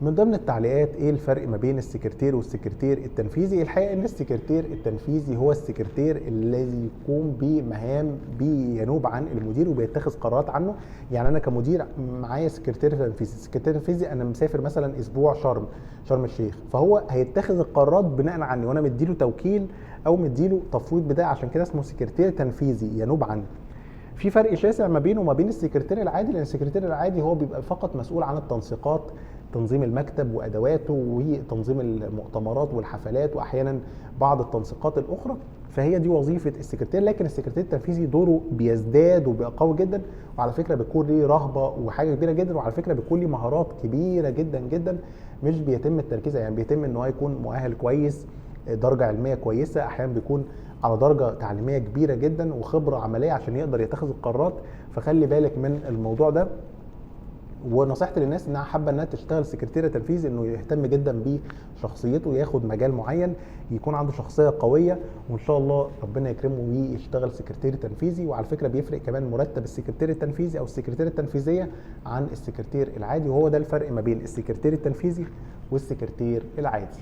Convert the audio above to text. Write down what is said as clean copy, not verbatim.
من ضمن التعليقات ايه الفرق ما بين السكرتير والسكرتير التنفيذي؟ الحقيقه ان السكرتير التنفيذي هو السكرتير الذي يقوم بمهام بينوب عن المدير وبيتخذ قرارات عنه. يعني انا كمدير معايا سكرتير تنفيذي، السكرتير التنفيذي انا مسافر مثلا اسبوع شرم الشيخ، فهو هيتخذ القرارات بناء عني وانا مديله توكيل او مديله تفويض بتاعي، عشان كده اسمه سكرتير تنفيذي ينوب عني. في فرق شاسع ما بينه وما بين السكرتير العادي، لان السكرتير العادي هو بيبقى فقط مسؤول عن التنسيقات، تنظيم المكتب وادواته وتنظيم المؤتمرات والحفلات واحيانا بعض التنسيقات الاخرى، فهي دي وظيفه السكرتير. لكن السكرتير التنفيذي دوره بيزداد وبيبقى قوي جدا، وعلى فكره بيكون ليه رهبه وحاجه كبيره جدا، وعلى فكره بيكون ليه مهارات كبيره جدا جدا، مش بيتم التركيز يعني بيتم ان هو يكون مؤهل كويس، درجه علميه كويسه، احيانا بيكون على درجه تعليميه كبيره جدا وخبره عمليه عشان يقدر يتخذ القرارات. فخلي بالك من الموضوع ده. ونصيحتي للناس انها حابه انها تشتغل سكرتير تنفيذي انه يهتم جدا بشخصيته، ياخد مجال معين، يكون عنده شخصيه قويه، وان شاء الله ربنا يكرمه ويشتغل سكرتير تنفيذي. وعلى فكره بيفرق كمان مرتب السكرتير التنفيذي او السكرتير التنفيذيه عن السكرتير العادي، وهو ده الفرق ما بين السكرتير التنفيذي والسكرتير العادي.